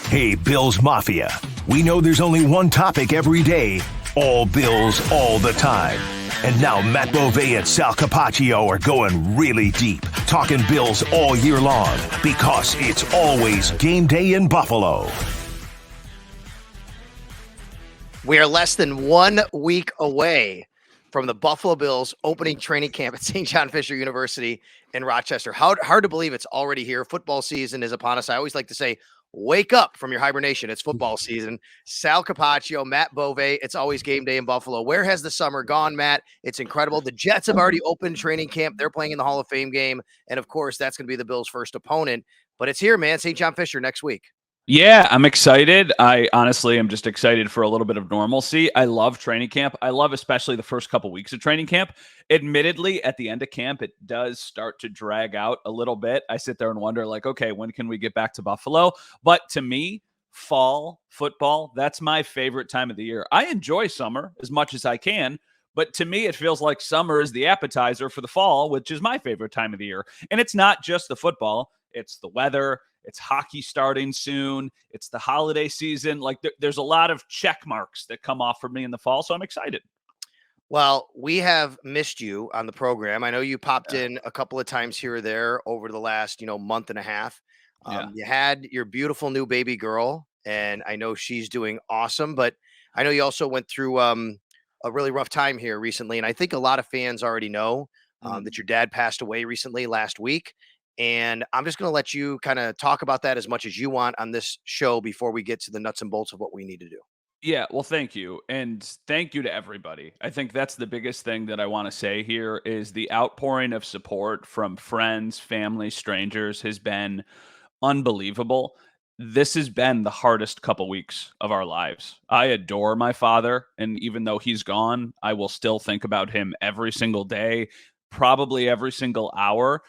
Hey, Bills Mafia. We know there's only one topic every day. All Bills, all the time. And now Matt Beauvais and Sal Capaccio are going really deep, talking Bills all year long, because it's always game day in Buffalo. We are less than 1 week away from the Buffalo Bills opening training camp at St. John Fisher University in Rochester. Hard to believe it's already here. Football season is upon us. I always like to say, wake up from your hibernation. It's football season. Sal Capaccio, Matt Beauvais, it's always game day in Buffalo. Where has the summer gone, Matt? It's incredible. The Jets have already opened training camp. They're playing in the Hall of Fame game. And, of course, that's going to be the Bills' first opponent. But it's here, man. St. John Fisher next week. Yeah, I'm excited. I honestly am just excited for a little bit of normalcy. I love training camp. I love especially the first couple weeks of training camp. Admittedly, at the end of camp, it does start to drag out a little bit. I sit there and wonder, like, okay, when can we get back to Buffalo? But to me, fall football, that's my favorite time of the year. I enjoy summer as much as I can, but to me, it feels like summer is the appetizer for the fall, which is my favorite time of the year. And it's not just the football, it's the weather. It's hockey starting soon. It's the holiday season. Like there's a lot of check marks that come off for me in the fall, so I'm excited. Well, we have missed you on the program. I know you popped in a couple of times here or there over the last, month and a half. You had your beautiful new baby girl, and I know she's doing awesome. But I know you also went through a really rough time here recently, and I think a lot of fans already know that your dad passed away recently last week. And I'm just going to let you kind of talk about that as much as you want on this show before we get to the nuts and bolts of what we need to do. Yeah, well, thank you. And thank you to everybody. I think that's the biggest thing that I want to say here is the outpouring of support from friends, family, strangers has been unbelievable. This has been the hardest couple weeks of our lives. I adore my father, and even though he's gone, I will still think about him every single day, probably every single hour.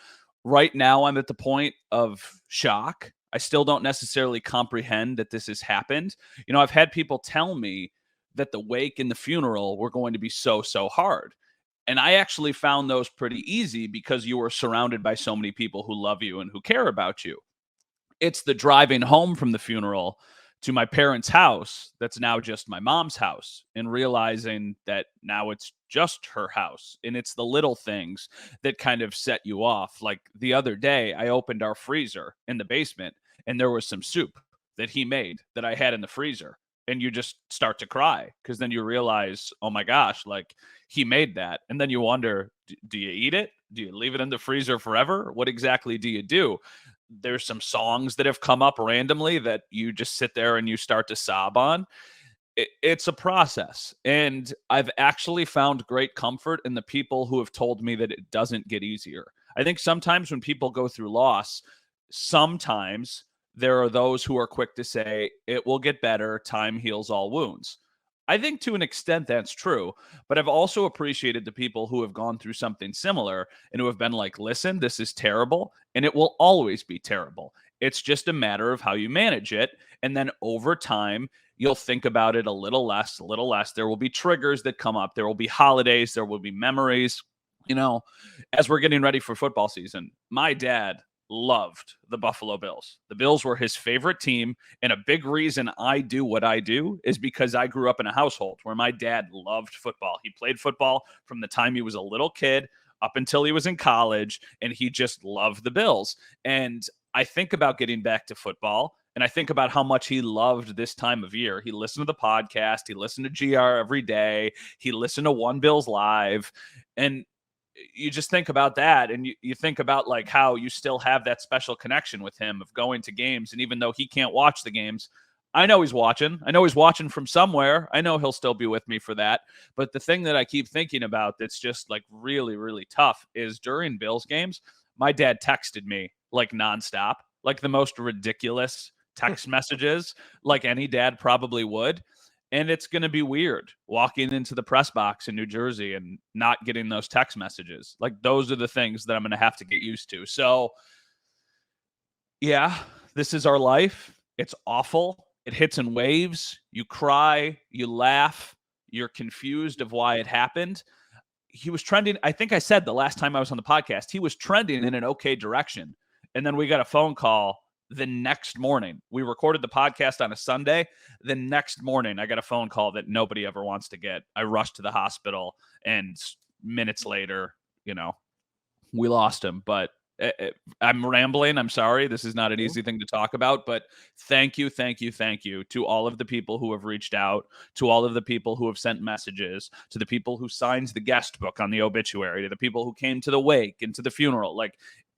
Right now, I'm at the point of shock. I still don't necessarily comprehend that this has happened. I've had people tell me that the wake and the funeral were going to be so hard. And I actually found those pretty easy because you were surrounded by so many people who love you and who care about you. It's the driving home from the funeral to my parents' house that's now just my mom's house, and realizing that now it's just her house. And it's the little things that kind of set you off. Like the other day, I opened our freezer in the basement and there was some soup that he made that I had in the freezer. And you just start to cry because then you realize, oh my gosh, like he made that. And then you wonder, do you eat it? Do you leave it in the freezer forever? What exactly do you do? There's some songs that have come up randomly that you just sit there and you start to sob on. It's a process. And I've actually found great comfort in the people who have told me that it doesn't get easier. I think sometimes when people go through loss, sometimes there are those who are quick to say, it will get better, time heals all wounds. I think to an extent that's true, but I've also appreciated the people who have gone through something similar and who have been like, listen, this is terrible and it will always be terrible. It's just a matter of how you manage it. And then over time, you'll think about it a little less. There will be triggers that come up. There will be holidays. There will be memories. As we're getting ready for football season, my dad loved the Buffalo Bills. The Bills were his favorite team. And a big reason I do what I do is because I grew up in a household where my dad loved football. He played football from the time he was a little kid up until he was in college, and he just loved the Bills. And I think about getting back to football, and I think about how much he loved this time of year. He listened to the podcast. He listened to GR every day. He listened to One Bills Live. And you just think about that, and you think about like how you still have that special connection with him of going to games. And even though he can't watch the games, I know he's watching. I know he's watching from somewhere. I know he'll still be with me for that. But the thing that I keep thinking about that's just like really, really tough is during Bills games, my dad texted me like nonstop, like the most ridiculous text messages, like any dad probably would. And it's going to be weird walking into the press box in New Jersey and not getting those text messages. Like those are the things that I'm going to have to get used to. So yeah, this is our life. It's awful. It hits in waves. You cry, you laugh, you're confused of why it happened. He was trending. I think I said the last time I was on the podcast, he was trending in an okay direction. And then we got a phone call The next morning, we recorded the podcast on a Sunday. The next morning, I got a phone call that nobody ever wants to get. I rushed to the hospital, and minutes later, we lost him. But I'm rambling. I'm sorry. This is not an easy thing to talk about, but thank you to all of the people who have reached out, to all of the people who have sent messages, to the people who signed the guest book on the obituary, to the people who came to the wake and to the funeral. Like,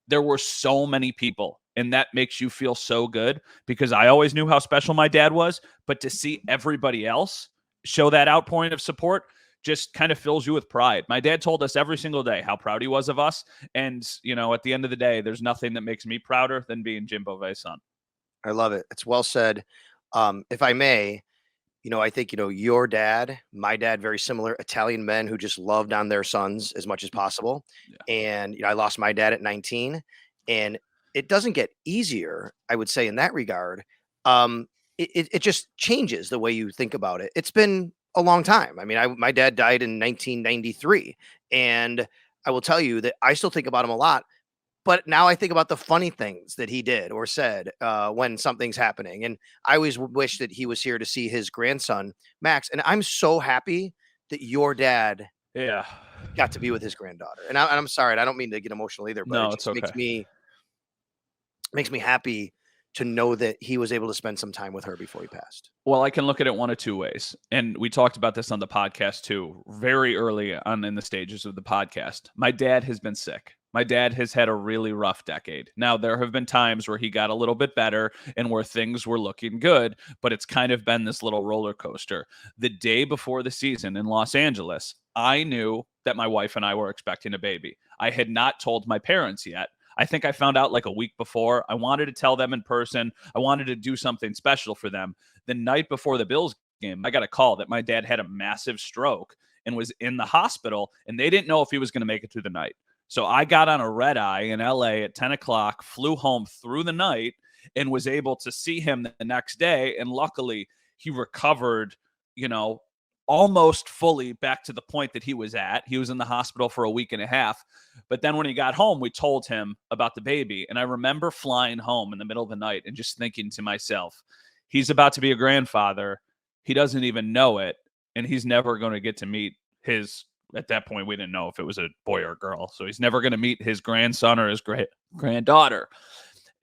there were so many people, and that makes you feel so good, because I always knew how special my dad was, but to see everybody else show that outpouring of support just kind of fills you with pride. My dad told us every single day how proud he was of us. And, at the end of the day, there's nothing that makes me prouder than being Jim Beauvais' son. I love it. It's well said. If I may, I think, your dad, my dad, very similar Italian men who just loved on their sons as much as possible. Yeah. And I lost my dad at 19, and it doesn't get easier, I would say, in that regard. It just changes the way you think about it. It's been a long time. I mean, my dad died in 1993, and I will tell you that I still think about him a lot. But now I think about the funny things that he did or said when something's happening. And I always wish that he was here to see his grandson, Max. And I'm so happy that your dad got to be with his granddaughter. And I'm sorry, I don't mean to get emotional either, but no, it just okay. makes me happy to know that he was able to spend some time with her before he passed. Well, I can look at it one of two ways. And we talked about this on the podcast too, very early on in the stages of the podcast. My dad has been sick. My dad has had a really rough decade. Now, there have been times where he got a little bit better and where things were looking good, but it's kind of been this little roller coaster. The day before the season in Los Angeles, I knew that my wife and I were expecting a baby. I had not told my parents yet. I think I found out like a week before. I wanted to tell them in person. I wanted to do something special for them. The night before the Bills game, I got a call that my dad had a massive stroke and was in the hospital, and they didn't know if he was going to make it through the night. So I got on a red eye in LA at 10 o'clock, flew home through the night, and was able to see him the next day. And luckily, he recovered, almost fully back to the point that he was at. He was in the hospital for a week and a half. But then when he got home, we told him about the baby. And I remember flying home in the middle of the night and just thinking to myself, he's about to be a grandfather. He doesn't even know it. And he's never going to get to meet his, at that point, we didn't know if it was a boy or a girl. So he's never going to meet his grandson or his granddaughter.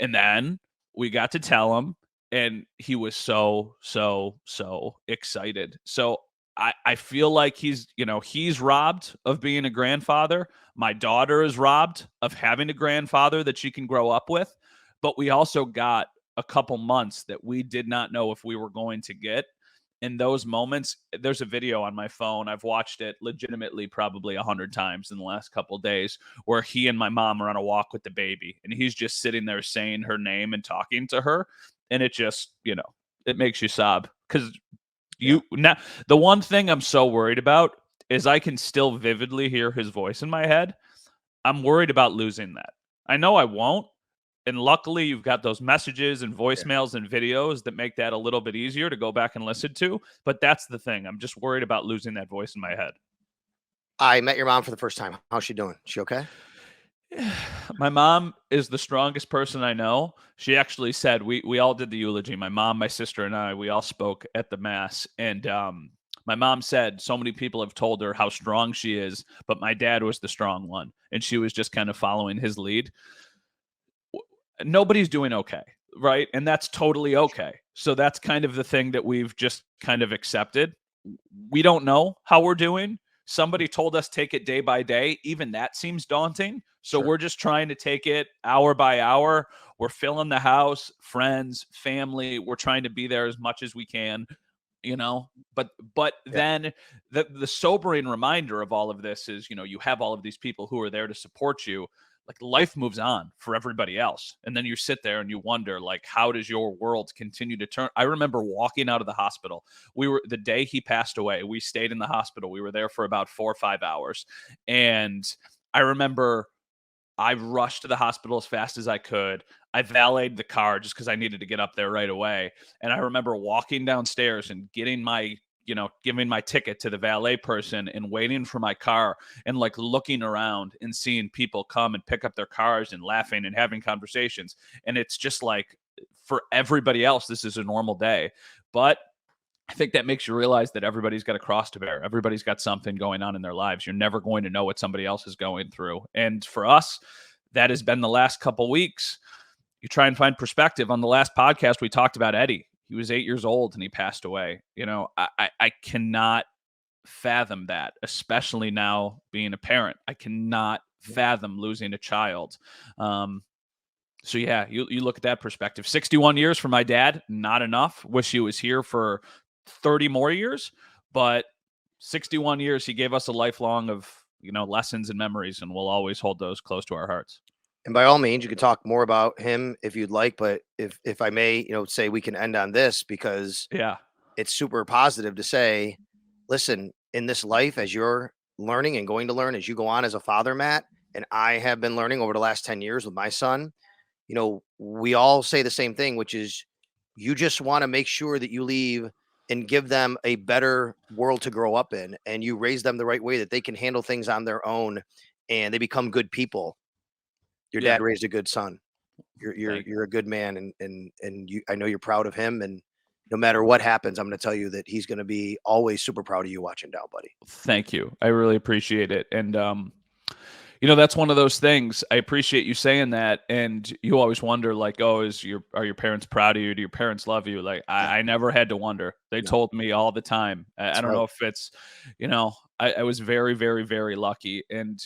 And then we got to tell him, and he was so excited. So I feel like he's robbed of being a grandfather. My daughter is robbed of having a grandfather that she can grow up with. But we also got a couple months that we did not know if we were going to get. In those moments, there's a video on my phone. I've watched it legitimately probably 100 times in the last couple of days, where he and my mom are on a walk with the baby, and he's just sitting there saying her name and talking to her. And it just, it makes you sob, because now, the one thing I'm so worried about is I can still vividly hear his voice in my head. I'm worried about losing that. I know I won't. And luckily, you've got those messages and voicemails and videos that make that a little bit easier to go back and listen to. But that's the thing. I'm just worried about losing that voice in my head. I met your mom for the first time. How's she doing? She okay? My mom is the strongest person I know. She actually said, we all did the eulogy. My mom, my sister, and I, we all spoke at the mass. And my mom said so many people have told her how strong she is, but my dad was the strong one. And she was just kind of following his lead. Nobody's doing okay, right? And that's totally okay. So that's kind of the thing that we've just kind of accepted. We don't know how we're doing. Somebody told us take it day by day. Even that seems daunting. So we're just trying to take it hour by hour. We're filling the house, friends, family. We're trying to be there as much as we can, but then the sobering reminder of all of this is, you have all of these people who are there to support you. Like, life moves on for everybody else. And then you sit there and you wonder, like, how does your world continue to turn? I remember walking out of the hospital. The day he passed away, we stayed in the hospital. We were there for about 4 or 5 hours. And I remember I rushed to the hospital as fast as I could. I valeted the car just because I needed to get up there right away. And I remember walking downstairs and getting giving my ticket to the valet person and waiting for my car and like looking around and seeing people come and pick up their cars and laughing and having conversations. And it's just like, for everybody else, this is a normal day. But I think that makes you realize that everybody's got a cross to bear. Everybody's got something going on in their lives. You're never going to know what somebody else is going through. And for us, that has been the last couple weeks. You try and find perspective. On the last podcast, we talked about Eddie. He was 8 years old and he passed away. You know, I cannot fathom that, especially now being a parent. I cannot fathom losing a child. So yeah, you look at that perspective. 61 years for my dad, not enough. Wish he was here for 30 more years, but 61 years, he gave us a lifelong of, lessons and memories, and we'll always hold those close to our hearts. And by all means, you can talk more about him if you'd like, but if I may, say we can end on this, because it's super positive to say, listen, in this life, as you're learning and going to learn as you go on as a father, Matt, and I have been learning over the last 10 years with my son, we all say the same thing, which is you just want to make sure that you leave and give them a better world to grow up in, and you raise them the right way that they can handle things on their own and they become good people. Your dad raised a good son. You're a good man, and I know you're proud of him, and no matter what happens, I'm going to tell you that he's going to be always super proud of you watching down, buddy. Thank you. I really appreciate it. And that's one of those things. I appreciate you saying that. And you always wonder, like, oh, are your parents proud of you? Do your parents love you? Like, I never had to wonder. They told me all the time. I don't know if it's, I was very, very, very lucky. And,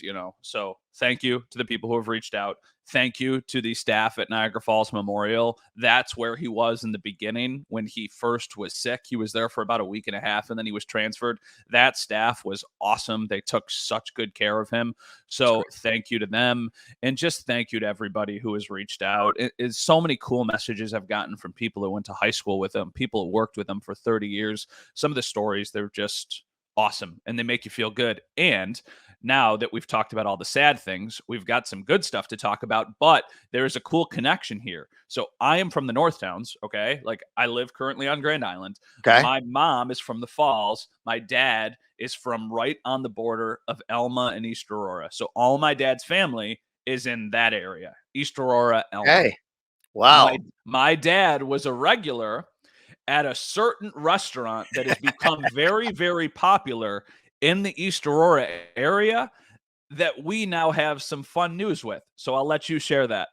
so thank you to the people who have reached out. Thank you to the staff at Niagara Falls Memorial. That's where he was in the beginning when he first was sick. He was there for about a week and a half, and then he was transferred. That staff was awesome. They took such good care of him. So thank you to them. And just thank you to everybody who has reached out. It's so many cool messages I've gotten from people who went to high school with him, people who worked with him for 30 years. Some of the stories, they're just awesome, and they make you feel good. And now that we've talked about all the sad things, we've got some good stuff to talk about, but there is a cool connection here. So I am from the North Towns, okay? Like, I live currently on Grand Island. Okay. My mom is from the Falls. My dad is from right on the border of Elma and East Aurora. So all my dad's family is in that area, East Aurora, Elma. Hey, wow. My dad was a regular at a certain restaurant that has become very, very popular in the East Aurora area that we now have some fun news with. So I'll let you share that.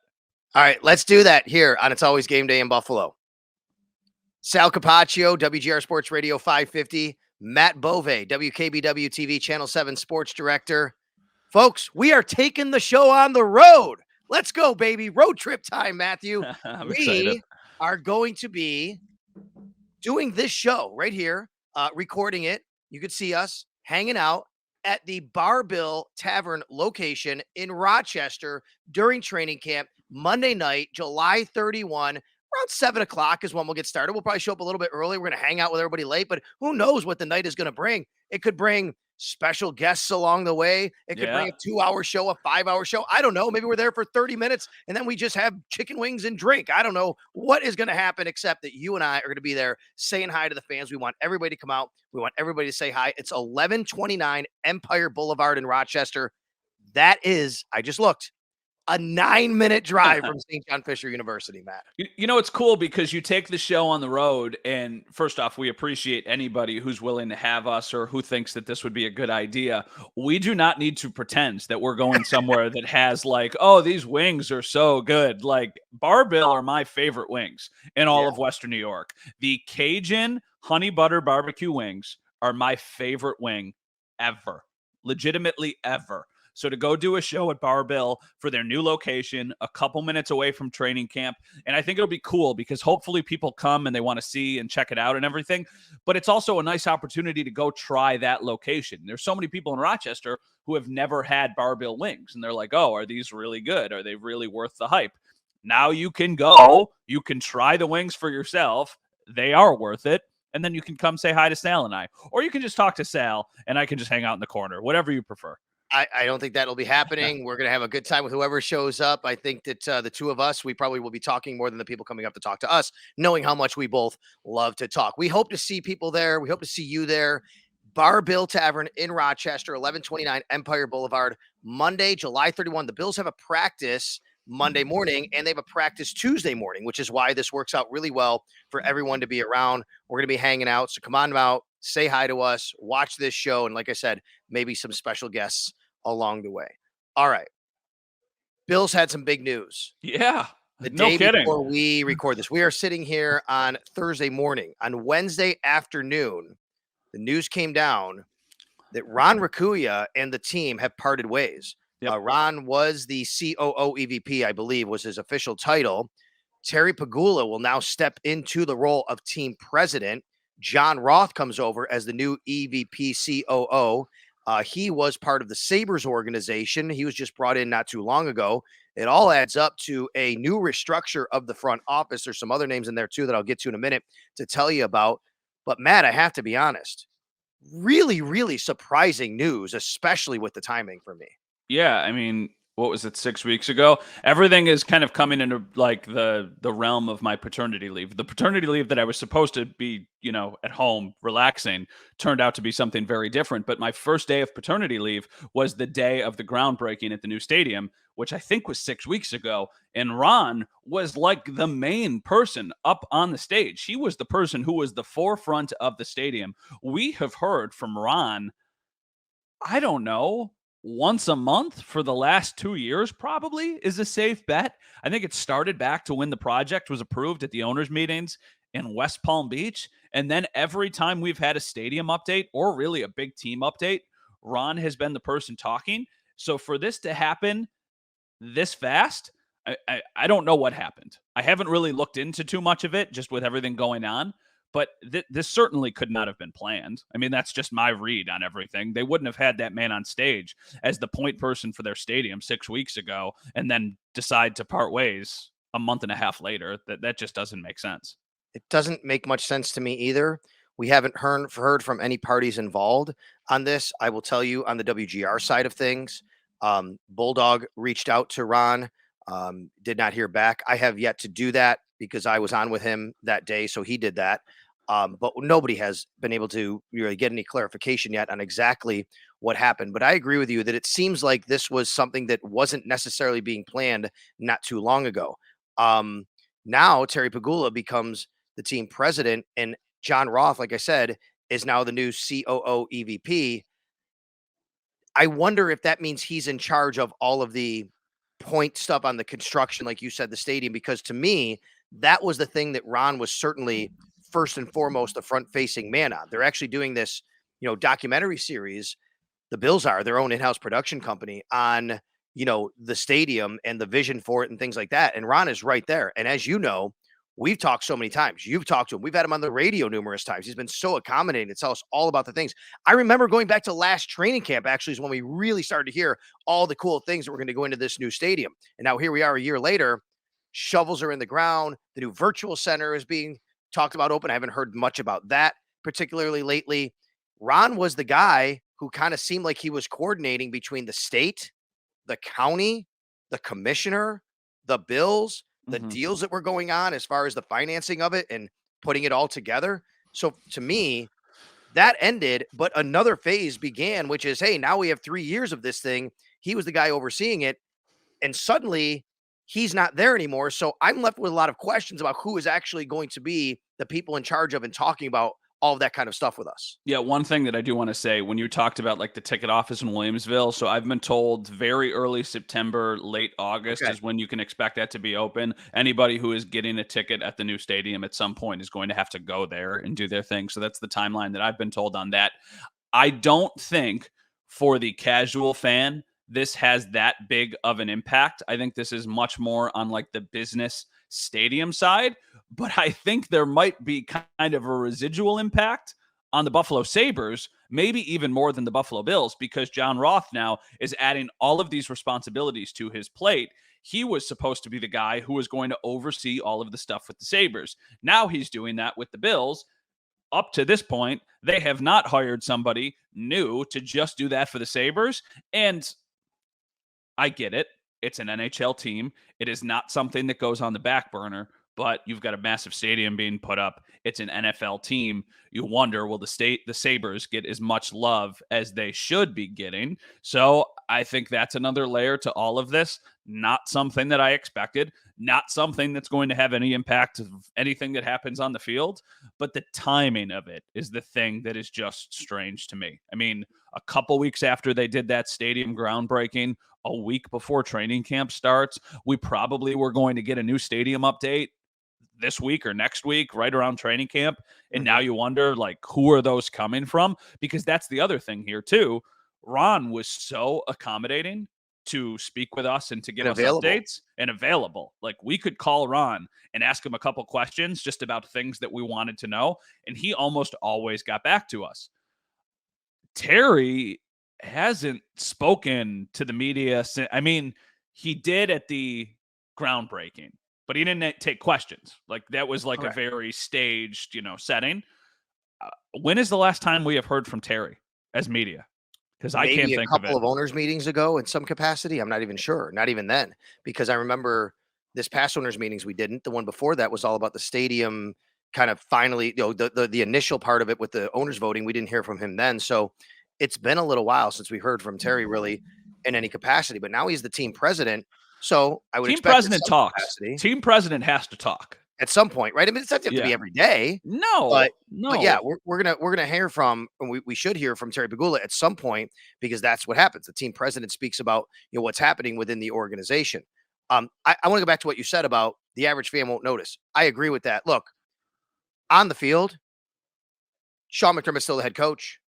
All right, let's do that here on It's Always Game Day in Buffalo. Sal Capaccio, WGR Sports Radio 550. Matt Bove, WKBW TV Channel 7 Sports Director. Folks, we are taking the show on the road. Let's go, baby. Road trip time, Matthew. I'm excited. We are going to be doing this show right here, recording it. You could see us hanging out at the Bar Bill Tavern location in Rochester during training camp, Monday night, July 31. Around 7 o'clock is when we'll get started. We'll probably show up a little bit early. We're going to hang out with everybody late, but who knows what the night is going to bring. It could bring special guests along the way. It could bring a 2-hour show, a 5-hour show. I don't know. Maybe we're there for 30 minutes and then we just have chicken wings and drink. I don't know what is going to happen, except that you and I are going to be there saying hi to the fans. We want everybody to come out. We want everybody to say hi. It's 1129 Empire Boulevard in Rochester. That is, I just looked, a 9-minute drive from St. John Fisher University, Matt. It's cool because you take the show on the road, and first off, we appreciate anybody who's willing to have us or who thinks that this would be a good idea. We do not need to pretend that we're going somewhere that has like, oh, these wings are so good. Like, Bar Bill are my favorite wings in all of Western New York. The Cajun honey butter barbecue wings are my favorite wing ever. Legitimately ever. So to go do a show at Bar Bill for their new location, a couple minutes away from training camp, and I think it'll be cool because hopefully people come and they want to see and check it out and everything, but it's also a nice opportunity to go try that location. There's so many people in Rochester who have never had Bar Bill wings, and they're like, oh, are these really good? Are they really worth the hype? Now you can go, you can try the wings for yourself. They are worth it. And then you can come say hi to Sal and I, or you can just talk to Sal and I can just hang out in the corner, whatever you prefer. I don't think that'll be happening. We're going to have a good time with whoever shows up. I think that the two of us, we probably will be talking more than the people coming up to talk to us, knowing how much we both love to talk. We hope to see people there. We hope to see you there. Bar Bill Tavern in Rochester, 1129 Empire Boulevard, Monday, July 31. The Bills have a practice Monday morning, and they have a practice Tuesday morning, which is why this works out really well for everyone to be around. We're going to be hanging out. So come on out, say hi to us, watch this show. And like I said, maybe some special guests along the way. All right. Bills had some big news. Yeah. The No day kidding. before we record this, we are sitting here on Thursday morning. On Wednesday afternoon, the news came down that Ron Raccuia and the team have parted ways. Yep. Ron was the COO EVP, I believe, was his official title. Terry Pagula will now step into the role of team president. John Roth comes over as the new EVP COO. He was part of the Sabres organization. He was just brought in not too long ago. It all adds up to a new restructure of the front office. There's some other names in there too that I'll get to in a minute to tell you about. But Matt, I have to be honest, really, really surprising news, especially with the timing for me. Yeah, I mean, what was it, 6 weeks ago? Everything is kind of coming into like the realm of my paternity leave. The paternity leave that I was supposed to be, at home relaxing turned out to be something very different. But my first day of paternity leave was the day of the groundbreaking at the new stadium, which I think was 6 weeks ago. And Ron was like the main person up on the stage. He was the person who was the forefront of the stadium. We have heard from Ron, I don't know, once a month for the last 2 years, probably is a safe bet. I think it started back to when the project was approved at the owners' meetings in West Palm Beach. And then every time we've had a stadium update or really a big team update, Ron has been the person talking. So for this to happen this fast, I don't know what happened. I haven't really looked into too much of it just with everything going on. But this certainly could not have been planned. I mean, that's just my read on everything. They wouldn't have had that man on stage as the point person for their stadium 6 weeks ago and then decide to part ways a month and a half later. That just doesn't make sense. It doesn't make much sense to me either. We haven't heard from any parties involved on this. I will tell you on the WGR side of things, Bulldog reached out to Ron, did not hear back. I have yet to do that because I was on with him that day, so he did that. But nobody has been able to really get any clarification yet on exactly what happened. But I agree with you that it seems like this was something that wasn't necessarily being planned not too long ago. Now Terry Pagula becomes the team president, and John Roth, like I said, is now the new COO EVP. I wonder if that means he's in charge of all of the point stuff on the construction, like you said, the stadium, because to me, that was the thing that Ron was certainly first and foremost the front-facing man on. They're actually doing this, documentary series. The Bills are their own in-house production company on, the stadium and the vision for it and things like that. And Ron is right there. And as you know, we've talked so many times. You've talked to him. We've had him on the radio numerous times. He's been so accommodating to tell us all about the things. I remember going back to last training camp, actually, is when we really started to hear all the cool things that were going to go into this new stadium. And now here we are a year later. Shovels are in the ground. The new virtual center is being talked about open. I haven't heard much about that particularly lately. Ron was the guy who kind of seemed like he was coordinating between the state, the county, the commissioner, the Bills, the deals that were going on as far as the financing of it and putting it all together. So to me, that ended, but another phase began, which is, hey, now we have 3 years of this thing. He was the guy overseeing it. And suddenly he's not there anymore. So I'm left with a lot of questions about who is actually going to be the people in charge of and talking about all of that kind of stuff with us. Yeah, one thing that I do want to say, when you talked about like the ticket office in Williamsville, so I've been told very early September, late August is when you can expect that to be open. Anybody who is getting a ticket at the new stadium at some point is going to have to go there and do their thing. So that's the timeline that I've been told on that. I don't think for the casual fan, this has that big of an impact. I think this is much more on like the business stadium side, but I think there might be kind of a residual impact on the Buffalo Sabres, maybe even more than the Buffalo Bills, because John Roth now is adding all of these responsibilities to his plate. He was supposed to be the guy who was going to oversee all of the stuff with the Sabres. Now he's doing that with the Bills. Up to this point, they have not hired somebody new to just do that for the Sabres. And I get it. It's an NHL team. It is not something that goes on the back burner, but you've got a massive stadium being put up. It's an NFL team. You wonder, will the Sabres get as much love as they should be getting? So I think that's another layer to all of this. Not something that I expected, not something that's going to have any impact of anything that happens on the field. But the timing of it is the thing that is just strange to me. I mean, a couple weeks after they did that stadium groundbreaking, a week before training camp starts, we probably were going to get a new stadium update this week or next week, right around training camp. And now you wonder, like, who are those coming from? Because that's the other thing here, too. Ron was so accommodating to speak with us and to give us updates and available. Like, we could call Ron and ask him a couple questions just about things that we wanted to know. And he almost always got back to us. Terry hasn't spoken to the media since, I mean, he did at the groundbreaking, but he didn't take questions. Like, that was like a very staged, setting. When is the last time we have heard from Terry as media? Because I can't think of it. Maybe a couple of owners meetings ago in some capacity. I'm not even sure. Not even then, because I remember this past owners meetings we didn't. The one before that was all about the stadium kind of finally, the initial part of it with the owners voting. We didn't hear from him then. So it's been a little while since we heard from Terry really in any capacity, but now he's the team president. So I would expect president talks. Team president has to talk at some point, right? I mean, it doesn't have to be every day. No, but yeah, we're gonna hear from, and we should hear from Terry Pegula at some point, because that's what happens. The team president speaks about what's happening within the organization. I want to go back to what you said about the average fan won't notice. I agree with that. Look, on the field, Sean McDermott's still the head coach.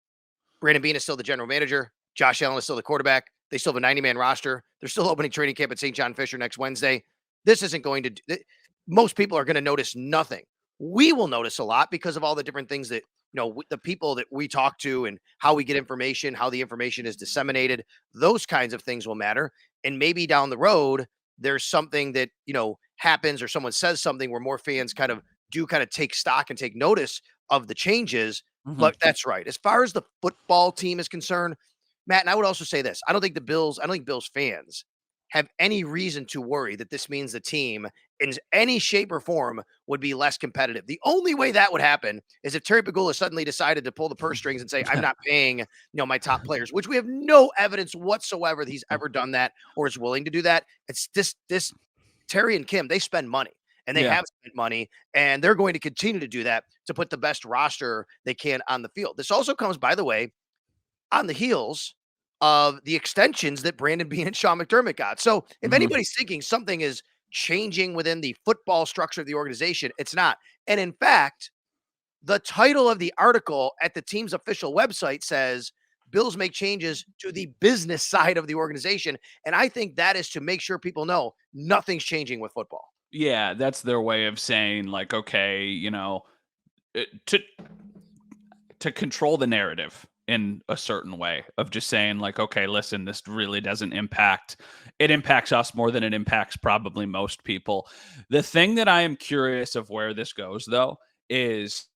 Brandon Beane is still the general manager. Josh Allen is still the quarterback. They still have a 90-man roster. They're still opening training camp at St. John Fisher next Wednesday. This isn't going to most people are going to notice nothing. We will notice a lot because of all the different things that, the people that we talk to and how we get information, how the information is disseminated. Those kinds of things will matter. And maybe down the road, there's something that, happens, or someone says something where more fans kind of take stock and take notice of the changes. But that's right. As far as the football team is concerned, Matt, and I would also say this, I don't think Bills fans have any reason to worry that this means the team in any shape or form would be less competitive. The only way that would happen is if Terry Pegula suddenly decided to pull the purse strings and say, I'm not paying, my top players, which we have no evidence whatsoever that he's ever done that or is willing to do that. It's this Terry and Kim, they spend money, and they have spent money, and they're going to continue to do that to put the best roster they can on the field. This also comes, by the way, on the heels of the extensions that Brandon Beane and Sean McDermott got. So if anybody's thinking something is changing within the football structure of the organization, it's not. And in fact, the title of the article at the team's official website says Bills make changes to the business side of the organization. And I think that is to make sure people know nothing's changing with football. Yeah, that's their way of saying, like, okay, to control the narrative in a certain way of just saying, like, okay, listen, this really doesn't it impacts us more than it impacts probably most people. The thing that I am curious of where this goes, though, is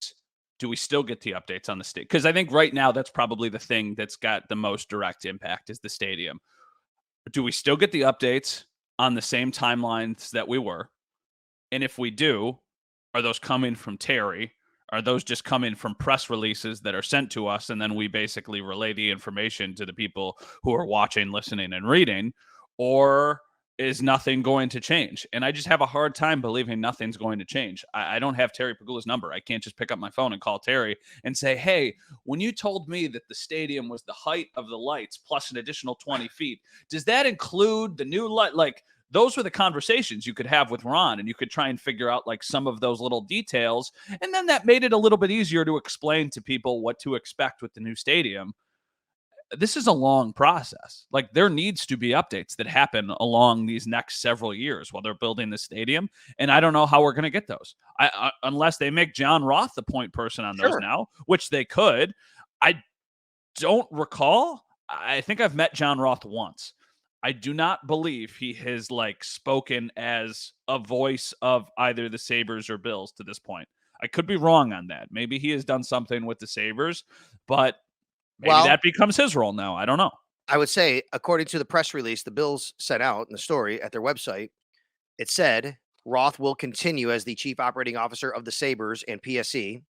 do we still get the updates on the state? Because I think right now that's probably the thing that's got the most direct impact is the stadium. Do we still get the updates on the same timelines that we were? And if we do, are those coming from Terry? Are those just coming from press releases that are sent to us, and then we basically relay the information to the people who are watching, listening, and reading? Or is nothing going to change? And I just have a hard time believing nothing's going to change. I don't have Terry Pegula's number. I can't just pick up my phone and call Terry and say, hey, when you told me that the stadium was the height of the lights plus an additional 20 feet, does that include the new light? Like, those were the conversations you could have with Ron, and you could try and figure out like some of those little details. And then that made it a little bit easier to explain to people what to expect with the new stadium. This is a long process. Like, there needs to be updates that happen along these next several years while they're building the stadium. And I don't know how we're going to get those unless they make John Roth the point person on those now, which they could. I don't recall. I think I've met John Roth once. I do not believe he has spoken as a voice of either the Sabres or Bills to this point. I could be wrong on that. Maybe he has done something with the Sabres, but maybe that becomes his role now. I don't know. I would say, according to the press release the Bills sent out in the story at their website, it said Roth will continue as the chief operating officer of the Sabres and PSE.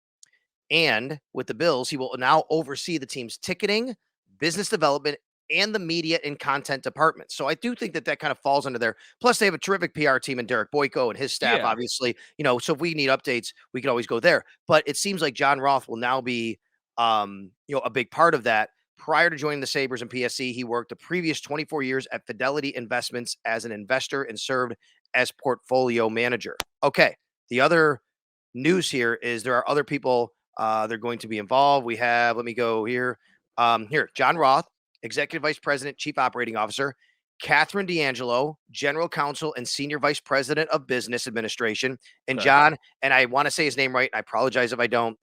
And with the Bills, he will now oversee the team's ticketing, business development, and the media and content department. So I do think that kind of falls under there. Plus, they have a terrific PR team in Derek Boyko and his staff, Yeah. obviously. So if we need updates, we can always go there. But it seems like John Roth will now be, a big part of that. Prior to joining the Sabres and PSC, he worked the previous 24 years at Fidelity Investments as an investor and served as portfolio manager. Okay. The other news here is there are other people they're going to be involved. We have, let me go here. John Roth, Executive Vice President, Chief Operating Officer, Catherine D'Angelo, General Counsel and Senior Vice President of Business Administration, and John, and I want to say his name right, and I apologize if I don't,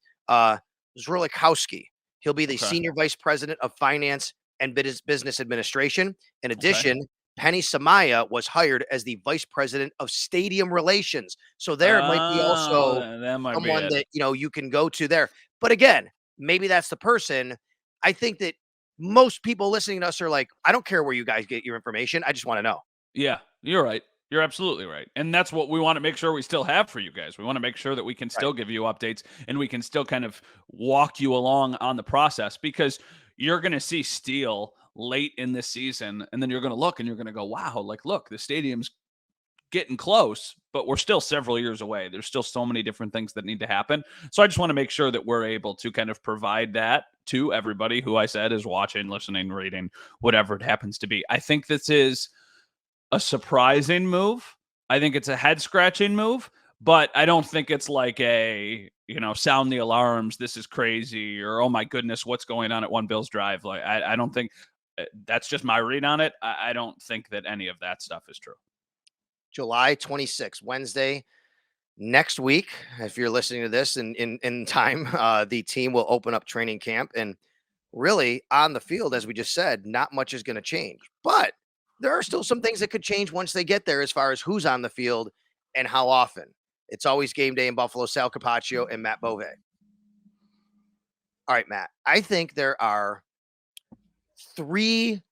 Zrulikowski. He'll be the Senior Vice President of Finance and Business Administration. In addition, Penny Samaya was hired as the Vice President of Stadium Relations. So there might be also someone that, you can go to there. But again, maybe that's the person. I think that most people listening to us are like, I don't care where you guys get your information. I just want to know. Yeah, you're right. You're absolutely right. And that's what we want to make sure we still have for you guys. We want to make sure that we can still give you updates and we can still kind of walk you along on the process, because you're going to see Steele late in this season, and then you're going to look and you're going to go, wow, like, look, the stadium's getting close, but we're still several years away. There's still so many different things that need to happen. So I just want to make sure that we're able to kind of provide that to everybody who I said is watching, listening, reading, whatever it happens to be. I think this is a surprising move. I think it's a head-scratching move, but I don't think it's like a, sound the alarms, this is crazy, or, oh my goodness, what's going on at One Bills Drive? Like, I don't think that's just my read on it. I don't think that any of that stuff is true. July 26th, Wednesday, next week, if you're listening to this in time, the team will open up training camp. And really, on the field, as we just said, not much is going to change. But there are still some things that could change once they get there as far as who's on the field and how often. It's always game day in Buffalo. Sal Capaccio and Matt Bove. All right, Matt, I think there are 3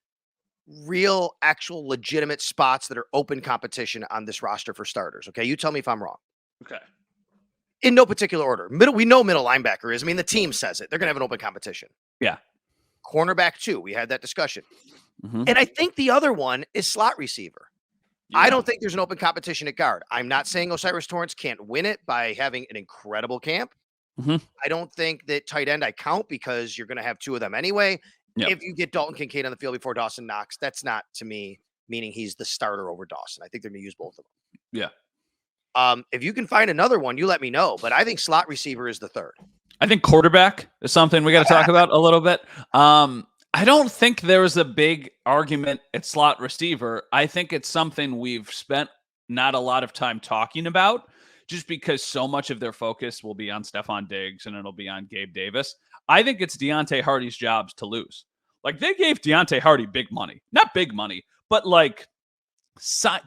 real, actual, legitimate spots that are open competition on this roster for starters. Okay, you tell me if I'm wrong. Okay. In no particular order. We know middle linebacker is. I mean, the team says it. They're going to have an open competition. Yeah. Cornerback 2. We had that discussion. Mm-hmm. And I think the other one is slot receiver. Yeah. I don't think there's an open competition at guard. I'm not saying Osiris Torrance can't win it by having an incredible camp. Mm-hmm. I don't think that tight end I count, because you're going to have 2 of them anyway. Yep. If you get Dalton Kincaid on the field before Dawson Knox, that's not, to me, meaning he's the starter over Dawson. I think they're going to use both of them. Yeah. If you can find another one, you let me know. But I think slot receiver is the third. I think quarterback is something we got to talk about a little bit. I don't think there was a big argument at slot receiver. I think it's something we've spent not a lot of time talking about, just because so much of their focus will be on Stephon Diggs and it'll be on Gabe Davis. I think it's Deonte Hardy's jobs to lose. Like, they gave Deonte Hardy big money. Not big money, but like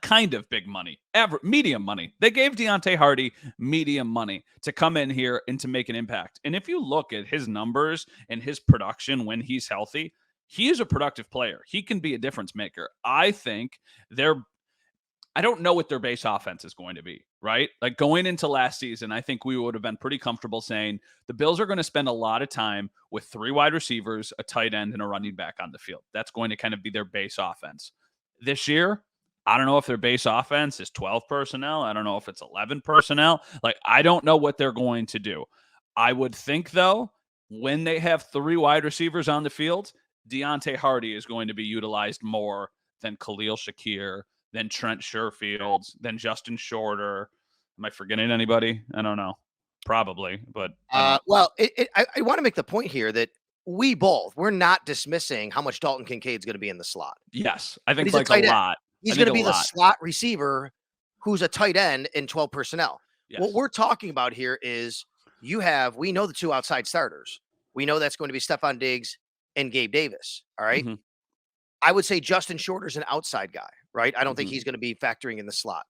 kind of big money. Medium money. They gave Deonte Hardy medium money to come in here and to make an impact. And if you look at his numbers and his production when he's healthy, he is a productive player. He can be a difference maker. I think I don't know what their base offense is going to be, right? Like, going into last season, I think we would have been pretty comfortable saying the Bills are going to spend a lot of time with 3 wide receivers, a tight end, and a running back on the field. That's going to kind of be their base offense. This year, I don't know if their base offense is 12 personnel. I don't know if it's 11 personnel. Like, I don't know what they're going to do. I would think, though, when they have 3 wide receivers on the field, Deonte Hardy is going to be utilized more than Khalil Shakir, than Trent Sherfield, than Justin Shorter. Am I forgetting anybody? I don't know. Probably, but I want to make the point here that we're not dismissing how much Dalton Kincaid's going to be in the slot. Yes, I think like a lot. He's going to be the slot receiver who's a tight end in 12 personnel. Yes. What we're talking about here is we know the 2 outside starters. We know that's going to be Stephon Diggs and Gabe Davis. All right. Mm-hmm. I would say Justin Shorter's an outside guy, right? I don't think he's going to be factoring in the slot.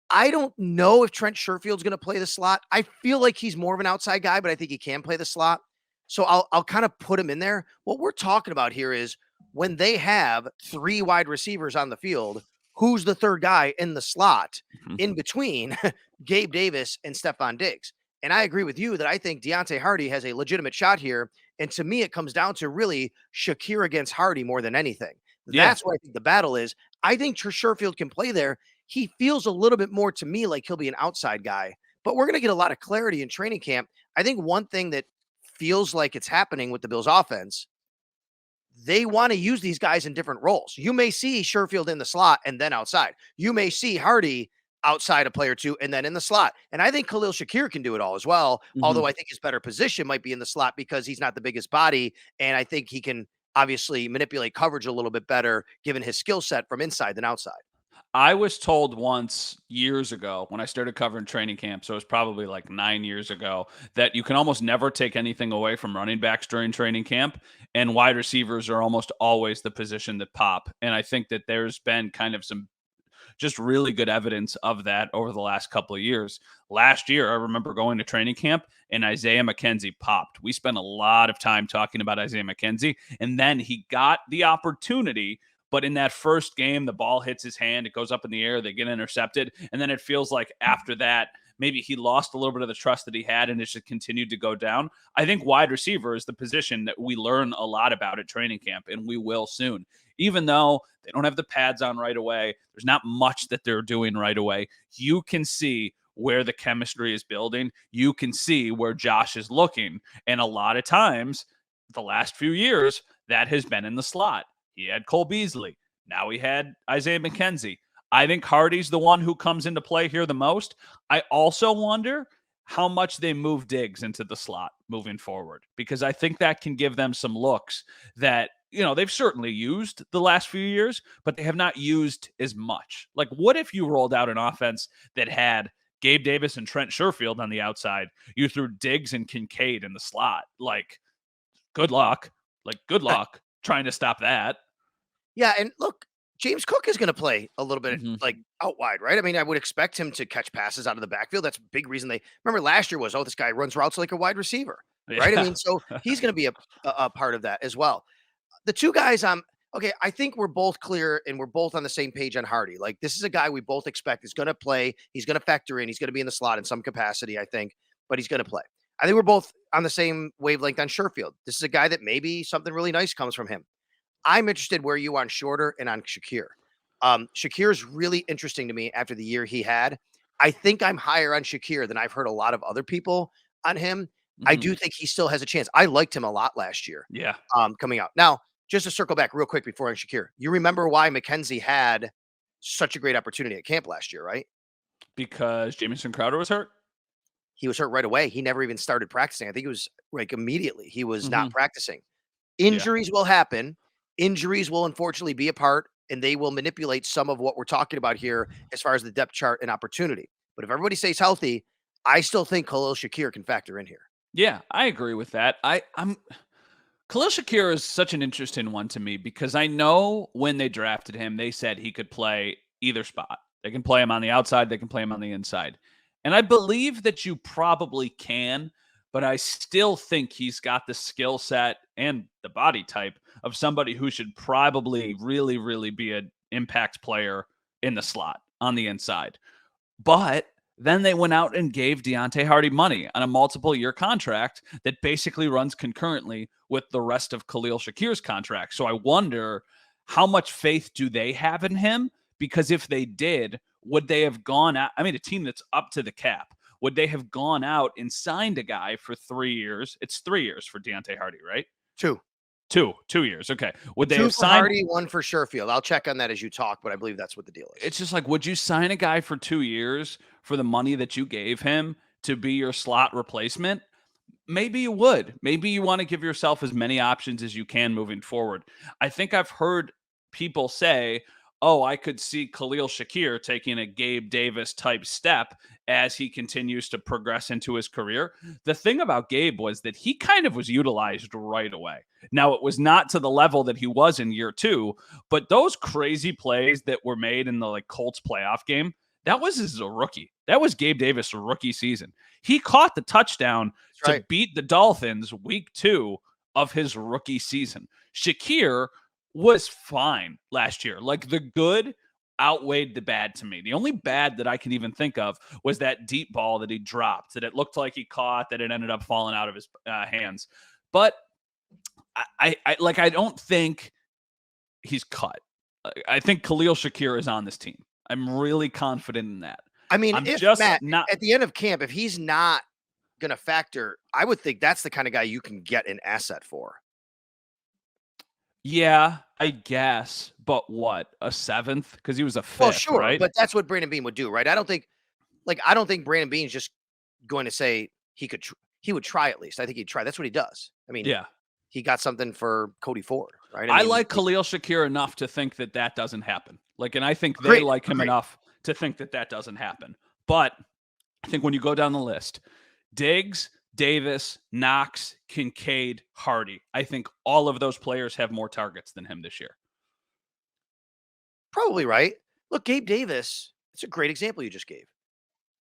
I don't know if Trent Sherfield's going to play the slot. I feel like he's more of an outside guy, but I think he can play the slot. So I'll kind of put him in there. What we're talking about here is when they have 3 wide receivers on the field, who's the third guy in the slot in between Gabe Davis and Stephon Diggs? And I agree with you that I think Deonte Hardy has a legitimate shot here. And to me, it comes down to really Shakir against Hardy more than anything. Yeah. That's where I think the battle is. I think Sherfield can play there. He feels a little bit more to me like he'll be an outside guy, but we're going to get a lot of clarity in training camp. I think one thing that feels like it's happening with the Bills offense, they want to use these guys in different roles. You may see Sherfield in the slot and then outside. You may see Hardy outside a play or two and then in the slot. And I think Khalil Shakir can do it all as well. Although I think his better position might be in the slot because he's not the biggest body. And I think he can obviously manipulate coverage a little bit better given his skill set from inside than outside. I was told once years ago when I started covering training camp, so it was probably like 9 years ago, that you can almost never take anything away from running backs during training camp, and wide receivers are almost always the position that pop. And I think that there's been kind of some just really good evidence of that over the last couple of years. Last year, I remember going to training camp and Isaiah McKenzie popped. We spent a lot of time talking about Isaiah McKenzie, and then he got the opportunity. But in that first game, the ball hits his hand, it goes up in the air, they get intercepted. And then it feels like after that, maybe he lost a little bit of the trust that he had and it just continued to go down. I think wide receiver is the position that we learn a lot about at training camp, and we will soon. Even though they don't have the pads on right away, there's not much that they're doing right away. You can see where the chemistry is building. You can see where Josh is looking. And a lot of times, the last few years, that has been in the slot. He had Cole Beasley. Now he had Isaiah McKenzie. I think Hardy's the one who comes into play here the most. I also wonder how much they move Diggs into the slot moving forward, because I think that can give them some looks that, they've certainly used the last few years, but they have not used as much. Like, what if you rolled out an offense that had Gabe Davis and Trent Sherfield on the outside? You threw Diggs and Kincaid in the slot. Like, good luck. Trying to stop that. Yeah, and look, James Cook is going to play a little bit like out wide, right? I mean, I would expect him to catch passes out of the backfield. That's a big reason they remember last year was, this guy runs routes like a wide receiver, right? Yeah. I mean, so he's going to be a part of that as well. The two guys, okay, I think we're both clear and we're both on the same page on Hardy. Like, this is a guy we both expect is going to play. He's going to factor in. He's going to be in the slot in some capacity, I think, but he's going to play. I think we're both on the same wavelength on Sherfield. This is a guy that maybe something really nice comes from him. I'm interested where you on Shorter and on Shakir. Shakir is really interesting to me after the year he had. I think I'm higher on Shakir than I've heard a lot of other people on him. I do think he still has a chance. I liked him a lot last year. Yeah. Coming out. Now, just to circle back real quick before on Shakir, you remember why McKenzie had such a great opportunity at camp last year, right? Because Jamison Crowder was hurt? He was hurt right away. He never even started practicing. I think it was like immediately. He was not practicing. Injuries will happen. Injuries will unfortunately be a part, and they will manipulate some of what we're talking about here as far as the depth chart and opportunity. But if everybody stays healthy, I still think Khalil Shakir can factor in here. Yeah, I agree with that. I'm Khalil Shakir is such an interesting one to me because I know when they drafted him, they said he could play either spot. They can play him on the outside, they can play him on the inside. And I believe that you probably can, but I still think he's got the skill set and the body type of somebody who should probably really, really be an impact player in the slot on the inside. But then they went out and gave Deonte Hardy money on a multiple-year contract that basically runs concurrently with the rest of Khalil Shakir's contract. So I wonder, how much faith do they have in him? Because if they did, would they have gone out? I mean, a team that's up to the cap, would they have gone out and signed a guy for 3 years? It's 3 years for Deonte Hardy, right? 2 years. Okay. Would they 2 have for signed Hardy, 1 for Sherfield? I'll check on that as you talk, but I believe that's what the deal is. It's just like, would you sign a guy for 2 years for the money that you gave him to be your slot replacement? Maybe you would. Maybe you want to give yourself as many options as you can moving forward. I think I've heard people say, I could see Khalil Shakir taking a Gabe Davis type step as he continues to progress into his career. The thing about Gabe was that he kind of was utilized right away. Now, it was not to the level that he was in year 2, but those crazy plays that were made in the Colts playoff game, that was as a rookie. That was Gabe Davis' rookie season. He caught the touchdown to beat the Dolphins week 2 of his rookie season. Shakir was fine last year. Like, the good outweighed the bad to me. The only bad that I can even think of was that deep ball that he dropped, that it looked like he caught, that it ended up falling out of his hands. But I don't think he's cut. I think Khalil Shakir is on this team. I'm really confident in that. I mean, I'm if just Matt, not at the end of camp, if he's not going to factor, I would think that's the kind of guy you can get an asset for. Yeah, I guess. But what? A 7th? Because he was a 5th, Well, sure, right? but that's what Brandon Beane would do, right? I don't think Brandon Beane's just going to say he would try at least. I think he'd try. That's what he does. I mean, yeah. he got something for Cody Ford, right? I mean, like Khalil Shakir enough to think that that doesn't happen. And I think they Great, like him great. enough to think that that doesn't happen. But I think when you go down the list, Diggs, Davis, Knox, Kincaid, Hardy, I think all of those players have more targets than him this year. Probably right. Look, Gabe Davis, it's a great example you just gave.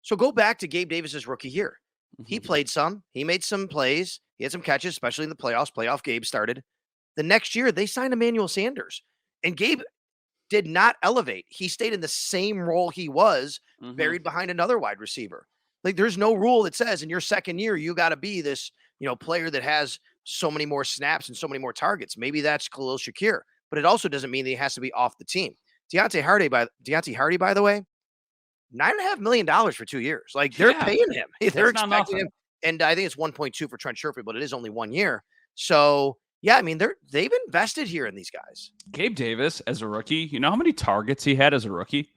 So go back to Gabe Davis's rookie year. He played some. He made some plays. He had some catches, especially in the playoffs. Playoff Gabe started. The next year, they signed Emmanuel Sanders. And Gabe did not elevate. He stayed in the same role he was, buried behind another wide receiver. Like, there's no rule that says in your second year, you got to be this, player that has so many more snaps and so many more targets. Maybe that's Khalil Shakir, but it also doesn't mean that he has to be off the team. Deonte Hardy, by the way, $9.5 million for 2 years. Like, they're paying him. They're expecting him. And I think it's 1.2 for Trent Sherfield, but it is only 1 year. So yeah, I mean, they've invested here in these guys. Gabe Davis as a rookie, you know how many targets he had as a rookie?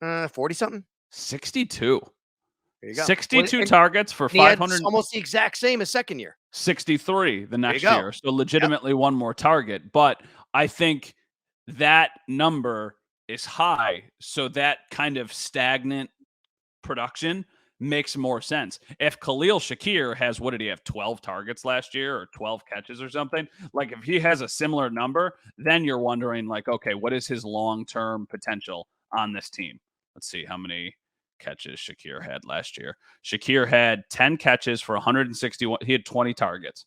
40 something. 62. There you go. 62 targets for 500. Almost the exact same as second year. 63 the next year. So legitimately one more target. But I think that number is high. So that kind of stagnant production makes more sense. If Khalil Shakir has, what did he have, 12 targets last year or 12 catches or something? Like, if he has a similar number, then you're wondering, like, okay, what is his long-term potential on this team? Let's see how many catches Shakir had last year. Shakir had 10 catches for 161. He had 20 targets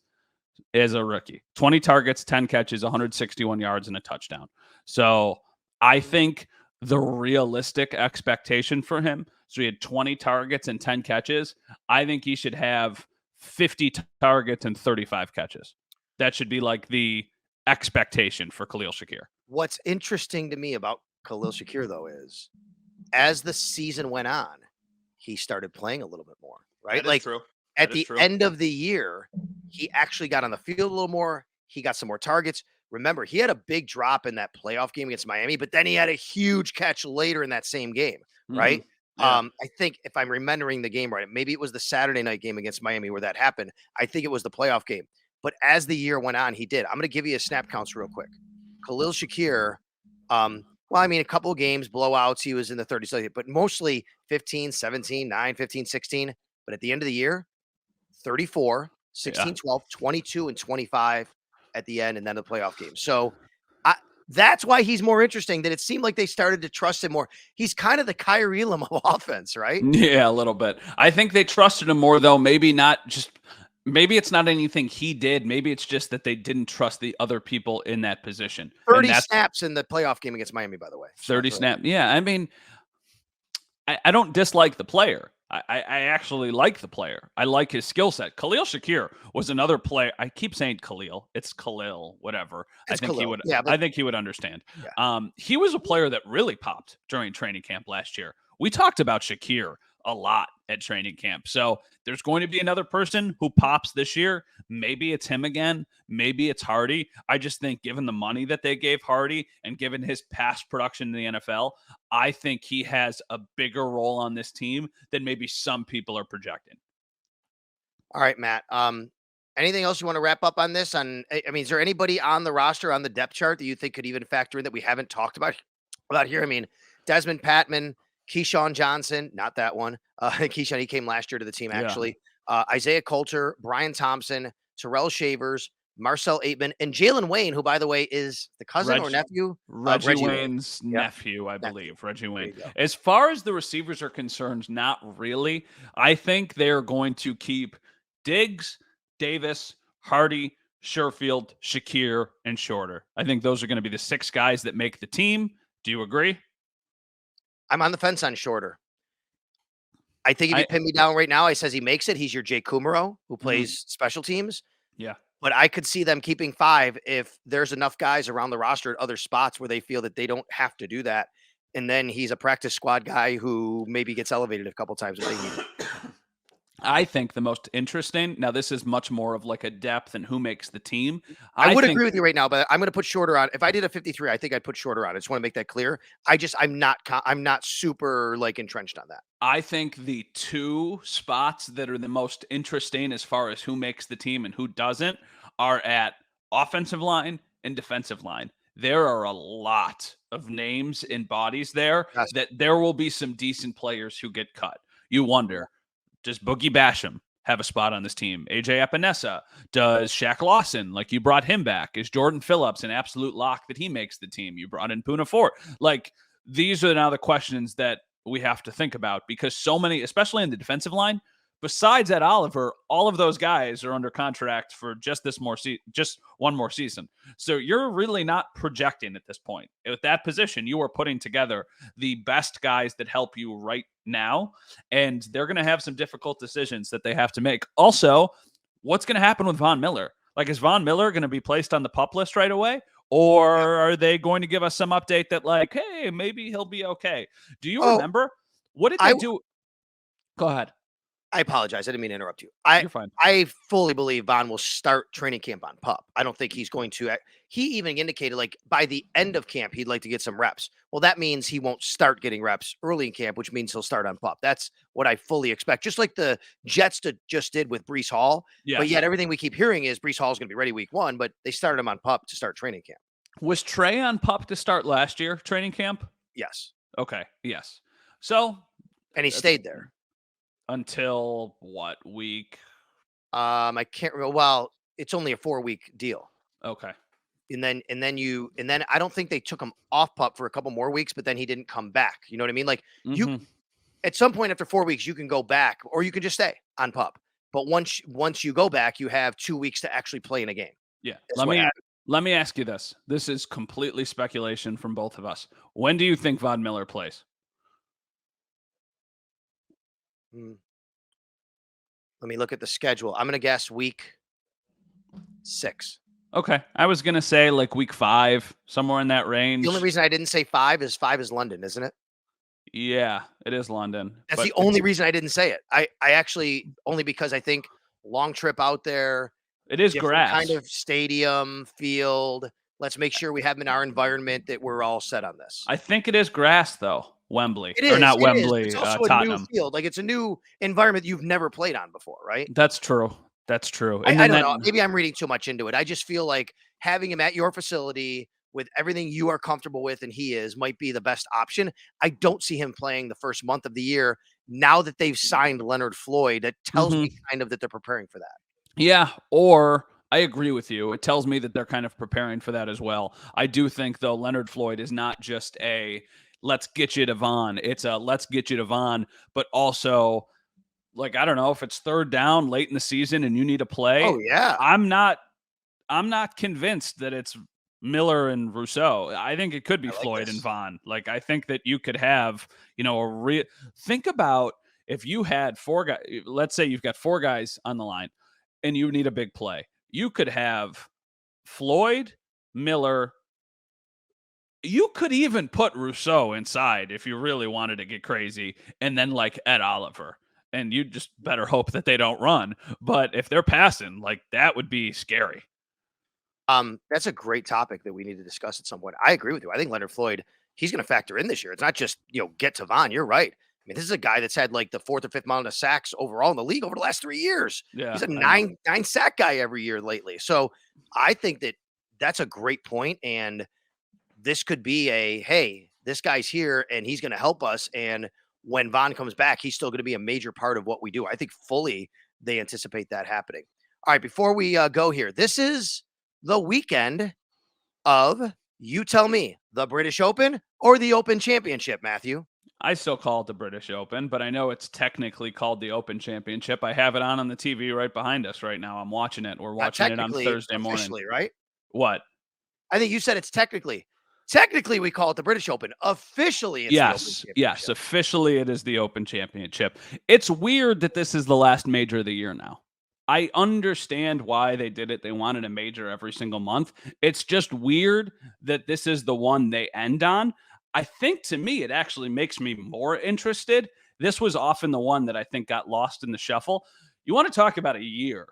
as a rookie. 20 targets, 10 catches, 161 yards, and a touchdown. So I think the realistic expectation for him, so he had 20 targets and 10 catches. I think he should have 50 targets and 35 catches. That should be like the expectation for Khalil Shakir. What's interesting to me about Khalil Shakir, though, is as the season went on, he started playing a little bit more, right? That is true. At the end of the year, he actually got on the field a little more. He got some more targets. Remember, he had a big drop in that playoff game against Miami, but then he had a huge catch later in that same game, right? Yeah. I think if I'm remembering the game right, maybe it was the Saturday night game against Miami where that happened. I think it was the playoff game. But as the year went on, he did. I'm going to give you a snap counts real quick. Khalil Shakir, a couple of games, blowouts, he was in the 30s, but mostly 15, 17, 9, 15, 16. But at the end of the year, 34, 16, 12, 22, and 25 at the end, and then the playoff game. So that's why he's more interesting, that it seemed like they started to trust him more. He's kind of the Kyrie Elam of offense, right? Yeah, a little bit. I think they trusted him more, though. Maybe it's not anything he did. Maybe it's just that they didn't trust the other people in that position. 30 snaps in the playoff game against Miami, by the way. 30 snaps. Yeah, I mean, I don't dislike the player. I actually like the player. I like his skill set. Khalil Shakir was another player. I keep saying Khalil. It's Khalil, whatever. I think he would. I think he would understand. Yeah. He was a player that really popped during training camp last year. We talked about Shakir a lot at training camp. So there's going to be another person who pops this year. Maybe it's him again. Maybe it's Hardy. I just think given the money that they gave Hardy and given his past production in the NFL, I think he has a bigger role on this team than maybe some people are projecting. All right, Matt. Anything else you want to wrap up on this? Is there anybody on the roster on the depth chart that you think could even factor in that we haven't talked about here? I mean, Desmond Patman, Keyshawn Johnson, not that one. Keyshawn, he came last year to the team, actually. Yeah. Isaiah Coulter, Brian Thompson, Terrell Shavers, Marcel Aitman, and Jalen Wayne, who, by the way, is the cousin or nephew? Reggie Wayne's nephew, I believe. Reggie Wayne. As far as the receivers are concerned, not really. I think they're going to keep Diggs, Davis, Hardy, Sherfield, Shakir, and Shorter. I think those are going to be the 6 guys that make the team. Do you agree? I'm on the fence on Shorter. I think if you I pin me down right now, I says he makes it. He's your Jay Kumaro who plays special teams. Yeah. But I could see them keeping 5 if there's enough guys around the roster at other spots where they feel that they don't have to do that. And then he's a practice squad guy who maybe gets elevated a couple times if they need it. I think the most interesting, now this is much more of like a depth and who makes the team. I would think, agree with you right now, but I'm going to put Shorter on. If I did a 53, I think I'd put Shorter on. I just want to make that clear. I'm not super like entrenched on that. I think the 2 spots that are the most interesting as far as who makes the team and who doesn't are at offensive line and defensive line. There are a lot of names and bodies there Yes. that there will be some decent players who get cut. You wonder, does Boogie Basham have a spot on this team? AJ Epinesa? Does Shaq Lawson, like you brought him back? Is Jordan Phillips an absolute lock that he makes the team? You brought in Puna Fort. Like, these are now the questions that we have to think about, because so many, especially in the defensive line, besides Ed Oliver, all of those guys are under contract for just one more season. So you're really not projecting at this point. At that position, you are putting together the best guys that help you right now, and they're going to have some difficult decisions that they have to make. Also, what's going to happen with Von Miller? Like, is Von Miller going to be placed on the PUP list right away? Or are they going to give us some update that, like, hey, maybe he'll be okay? Do you remember? What did they do? Go ahead. I apologize. I didn't mean to interrupt you. You're fine. I fully believe Von will start training camp on PUP. I don't think he's going to. He even indicated like by the end of camp, he'd like to get some reps. Well, that means he won't start getting reps early in camp, which means he'll start on PUP. That's what I fully expect. Just like the Jets just did with Breece Hall. Yes. But yet everything we keep hearing is Breece Hall is going to be ready week 1, but they started him on PUP to start training camp. Was Trey on PUP to start last year, training camp? Yes. Okay. Yes. So. And he stayed there. Until what week? I can't remember. Well, it's only a 4-week deal. Okay. And then I don't think they took him off PUP for a couple more weeks, but then he didn't come back. You know what I mean? Like you, at some point after 4 weeks, you can go back, or you can just stay on PUP. But once you go back, you have 2 weeks to actually play in a game. Yeah. Let me ask you this. This is completely speculation from both of us. When do you think Von Miller plays? Let me look at the schedule. I'm going to guess week 6. Okay. I was going to say like week 5, somewhere in that range. The only reason I didn't say 5 is London, isn't it? Yeah, it is London. That's the only reason I didn't say it. I actually, only because I think long trip out there. It is grass. Kind of stadium, field. Let's make sure we have them in our environment, that we're all set on this. I think it is grass, though. Wembley. It is. Or not it Wembley, is. It's also Tottenham. a new field. Like, it's a new environment you've never played on before, right? That's true. That's true. And I don't know. Maybe I'm reading too much into it. I just feel like having him at your facility with everything you are comfortable with and he is might be the best option. I don't see him playing the first month of the year now that they've signed Leonard Floyd. It tells me kind of that they're preparing for that. Yeah, or I agree with you. It tells me that they're kind of preparing for that as well. I do think, though, Leonard Floyd is not just a let's get you to Von. It's a let's get you to Von, but also, like, I don't know, if it's third down late in the season and you need to play. Oh, yeah. I'm not convinced that it's Miller and Rousseau. I think it could be Floyd and Von. Like, I think that you could have, think about if you had 4 guys, let's say you've got 4 guys on the line and you need a big play. You could have Floyd, Miller. You could even put Rousseau inside if you really wanted to get crazy, and then like Ed Oliver. And you just better hope that they don't run. But if they're passing, like, that would be scary. That's a great topic that we need to discuss at some point. I agree with you. I think Leonard Floyd, he's going to factor in this year. It's not just, get to Von. You're right. I mean, this is a guy that's had like the 4th or 5th amount of sacks overall in the league over the last 3 years. Yeah, he's a nine sack guy every year lately. So I think that's a great point. And this could be hey, this guy's here and he's going to help us. And when Von comes back, he's still going to be a major part of what we do. I think fully they anticipate that happening. All right, before we go here, this is the weekend of, you tell me, the British Open or the Open Championship, Matthew? I still call it the British Open, but I know it's technically called the Open Championship. I have it on the TV right behind us right now. I'm watching it. We're watching it on Thursday morning. Right? What? I think you said it's technically. Technically, we call it the British Open. Officially, it's the Open Championship. Yes. Officially, it is the Open Championship. It's weird that this is the last major of the year now. I understand why they did it. They wanted a major every single month. It's just weird that this is the one they end on. I think to me, it actually makes me more interested. This was often the one that I think got lost in the shuffle. You want to talk about a year.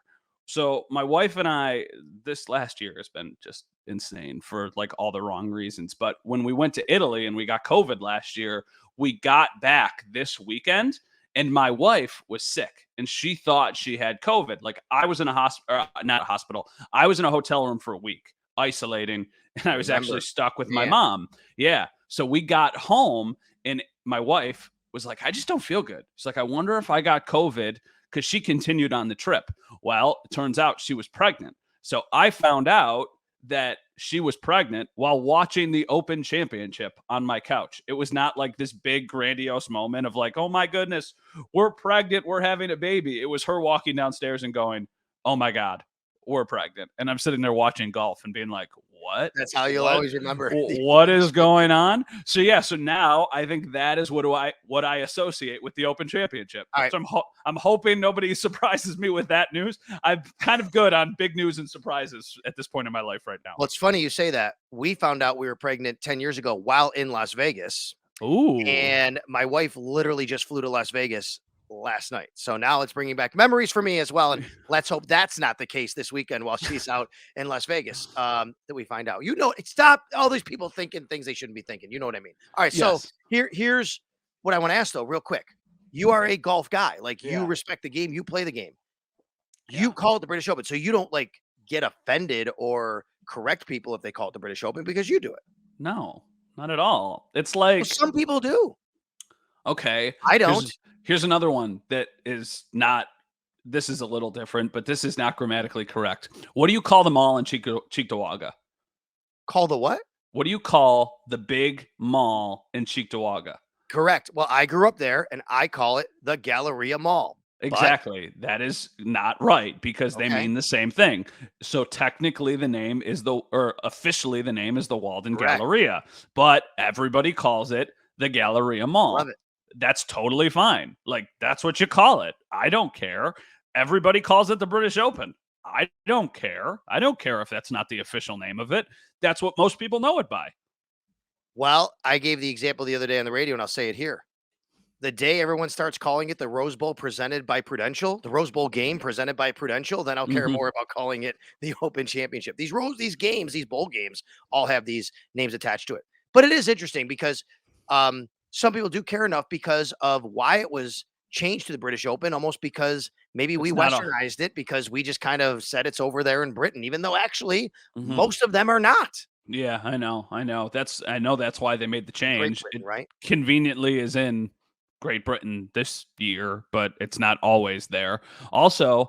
So my wife and I, this last year has been just insane for like all the wrong reasons. But when we went to Italy and we got COVID last year, we got back this weekend and my wife was sick and she thought she had COVID. Like I was in a hospital, not a hospital. I was in a hotel room for a week isolating and I was actually stuck with my mom. Yeah. So we got home and my wife was like, I just don't feel good. She's like, I wonder if I got COVID because she continued on the trip. Well, it turns out she was pregnant. So I found out that she was pregnant while watching the Open Championship on my couch. It was not like this big grandiose moment of like, oh my goodness, we're pregnant, we're having a baby. It was her walking downstairs and going, oh my God, we're pregnant. And I'm sitting there watching golf and being like, what? That's how you'll always remember. What is going on? So yeah, so now I think that is what I associate with the Open Championship. Right. So I'm hoping nobody surprises me with that news. I'm kind of good on big news and surprises at this point in my life right now. Well, it's funny you say that. We found out we were pregnant 10 years ago while in Las Vegas. Ooh. And my wife literally just flew to Las Vegas last night. So now it's bringing back memories for me as well. And let's hope that's not the case this weekend while she's out in Las Vegas, that we find out. Stop all these people thinking things they shouldn't be thinking. You know what I mean? All right. Yes. So here's what I want to ask though, real quick. You are a golf guy. Like you respect the game. You play the game. You call it the British Open. So you don't like get offended or correct people if they call it the British Open because you do it. No, not at all. It's like some people do. Okay. I don't. Here's another one that is not, this is a little different, but this is not grammatically correct. What do you call the mall in Cheektowaga? Call the what? What do you call the big mall in Cheektowaga? Correct. Well, I grew up there and I call it the Galleria Mall. Exactly. That is not right because they mean the same thing. So technically the name is officially the name is the Walden Galleria, but everybody calls it the Galleria Mall. Love it. That's totally fine. Like that's what you call it. I don't care. Everybody calls it the British Open. I don't care. I don't care if that's not the official name of it. That's what most people know it by. Well, I gave the example the other day on the radio and I'll say it here. The day everyone starts calling it the Rose Bowl presented by Prudential, the Rose Bowl game presented by Prudential, then I'll care more about calling it the Open Championship. These games, these bowl games all have these names attached to it. But it is interesting because some people do care enough because of why it was changed to the British Open, almost because maybe we westernized it because we just kind of said it's over there in Britain, even though actually most of them are not. Yeah, I know. I know that's why they made the change. Britain, right? Conveniently is in Great Britain this year, but it's not always there. Also,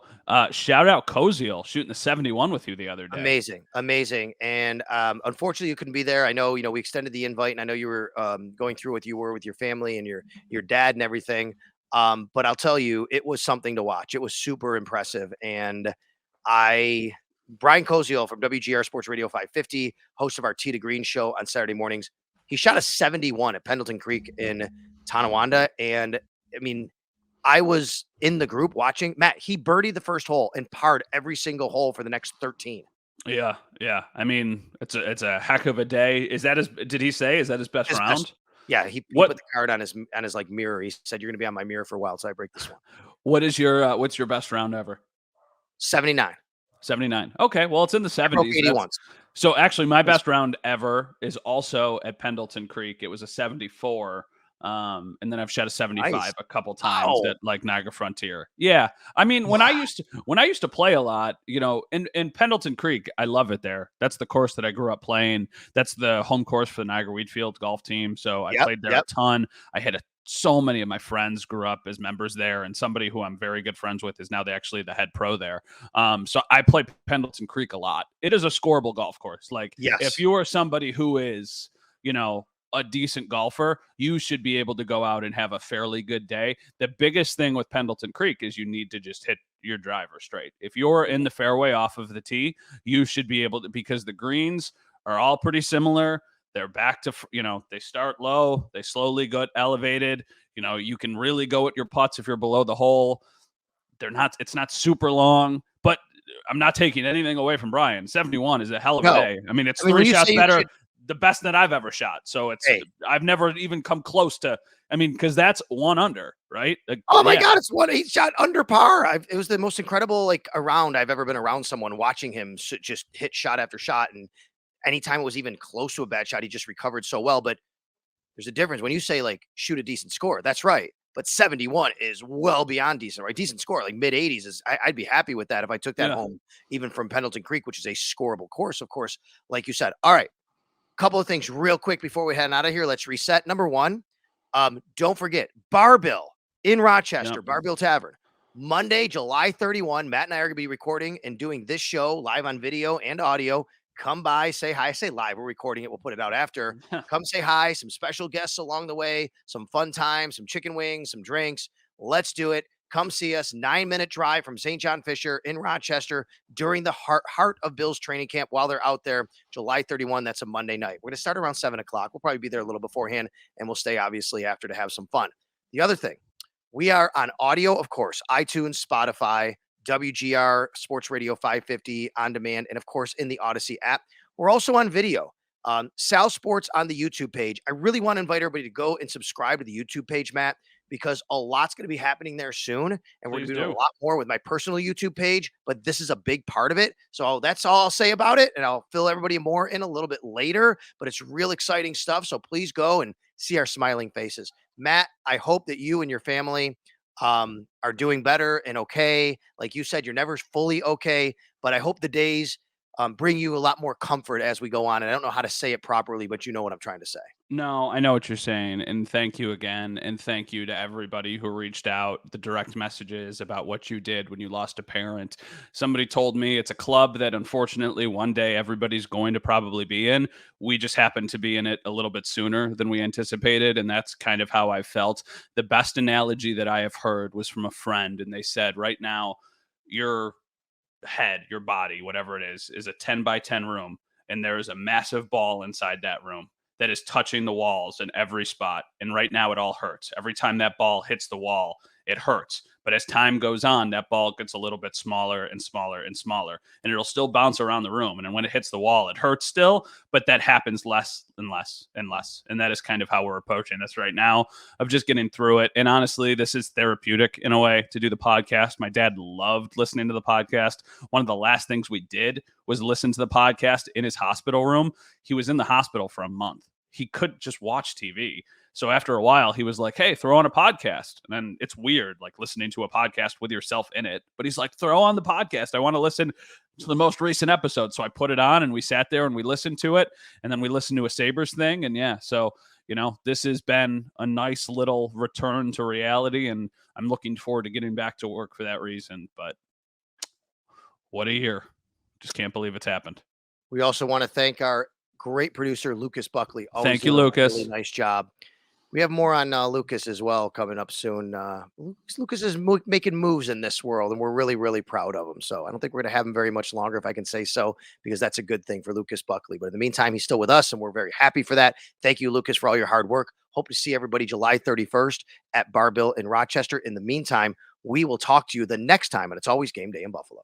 shout out Koziel shooting the 71 with you the other day. Amazing. And unfortunately, you couldn't be there. I know, we extended the invite, and I know you were going through what you were with your family and your dad and everything. But I'll tell you, it was something to watch. It was super impressive. And Brian Koziel from WGR Sports Radio 550, host of our Tee to Green show on Saturday mornings, he shot a 71 at Pendleton Creek in Tonawanda. And I mean, I was in the group watching. Matt, he birdied the first hole and parred every single hole for the next 13. Yeah. I mean, it's a heck of a day. Did he say, is that his best round? Yeah, he put the card on his like mirror. He said, "You're going to be on my mirror for a while, so I break this one." What's your best round ever? 79. 79. Okay, well, it's in the 70s. 81. So actually, my best round ever is also at Pendleton Creek. It was a 74. And then I've shot a 75 a couple times at like Niagara Frontier. Yeah. I mean, when I used to play a lot, in Pendleton Creek, I love it there. That's the course that I grew up playing. That's the home course for the Niagara Wheatfield golf team. So I played there a ton. I had so many of my friends grew up as members there, and somebody who I'm very good friends with is now actually the head pro there. So I play Pendleton Creek a lot. It is a scoreable golf course. Like if you are somebody who is, a decent golfer, you should be able to go out and have a fairly good day. The biggest thing with Pendleton Creek is you need to just hit your driver straight. If you're in the fairway off of the tee, you should be able to, because the greens are all pretty similar. They're back to, they start low, they slowly get elevated. You can really go at your putts if you're below the hole. It's not super long, but I'm not taking anything away from Brian. 71 is a hell of a day. I mean, it's three shots better, the best that I've ever shot. So I've never even come close to, because that's 1 under, right? Like, oh my God, it's he shot under par. It was the most incredible round I've ever been around someone watching him just hit shot after shot. And anytime it was even close to a bad shot, he just recovered so well. But there's a difference when you say shoot a decent score. That's right. But 71 is well beyond decent, right? Decent score, mid 80s is. I'd be happy with that if I took that home, even from Pendleton Creek, which is a scoreable course, of course, like you said. All right, couple of things real quick before we head out of here. Let's reset. Number one, don't forget Bar-Bill in Rochester, Bar-Bill Tavern, Monday, July 31. Matt and I are going to be recording and doing this show live on video and audio. Come by, say hi. I say live. We're recording it. We'll put it out after. Come say hi. Some special guests along the way. Some fun time. Some chicken wings. Some drinks. Let's do it. Come see us. 9-minute drive from St. John Fisher in Rochester during the heart of Bill's training camp while they're out there. July 31. That's a Monday night. We're going to start around 7 o'clock. We'll probably be there a little beforehand, and we'll stay obviously after to have some fun. The other thing, we are on audio, of course, iTunes, Spotify, WGR Sports Radio 550 on demand, and of course in the Odyssey app. We're also on video. Sal Sports on the YouTube page. I really want to invite everybody to go and subscribe to the YouTube page, Matt, because a lot's going to be happening there soon, and we're going to do a lot more with my personal YouTube page, but this is a big part of it. So that's all I'll say about it, and I'll fill everybody more in a little bit later, but it's real exciting stuff, so please go and see our smiling faces. Matt, I hope that you and your family are doing better and okay. Like you said, you're never fully okay, but I hope the days bring you a lot more comfort as we go on. And I don't know how to say it properly, but you know what I'm trying to say. No, I know what you're saying. And thank you again. And thank you to everybody who reached out, the direct messages about what you did when you lost a parent. Somebody told me it's a club that unfortunately one day everybody's going to probably be in. We just happened to be in it a little bit sooner than we anticipated. And that's kind of how I felt. The best analogy that I have heard was from a friend. And they said, right now, your head, your body, whatever it is a 10 by 10 room. And there is a massive ball inside that room that is touching the walls in every spot. And right now it all hurts. Every time that ball hits the wall, it hurts. But as time goes on, that ball gets a little bit smaller and smaller and smaller, and it'll still bounce around the room. And then when it hits the wall, it hurts still, but that happens less and less and less. And that is kind of how we're approaching this right now, of just getting through it. And honestly, this is therapeutic in a way to do the podcast. My dad loved listening to the podcast. One of the last things we did was listen to the podcast in his hospital room. He was in the hospital for a month. He couldn't just watch TV. So after a while, he was like, hey, throw on a podcast. And then it's weird, listening to a podcast with yourself in it. But he's like, throw on the podcast. I want to listen to the most recent episode. So I put it on and we sat there and we listened to it. And then we listened to a Sabres thing. And so, this has been a nice little return to reality. And I'm looking forward to getting back to work for that reason. But what a year. Just can't believe it's happened. We also want to thank our great producer, Lucas Buckley. Thank you, Lucas. Really nice job. We have more on Lucas as well coming up soon. Lucas is making moves in this world, and we're really, really proud of him. So I don't think we're going to have him very much longer, if I can say so, because that's a good thing for Lucas Buckley. But in the meantime, he's still with us, and we're very happy for that. Thank you, Lucas, for all your hard work. Hope to see everybody July 31st at Bar-Bill in Rochester. In the meantime, we will talk to you the next time, and it's always game day in Buffalo.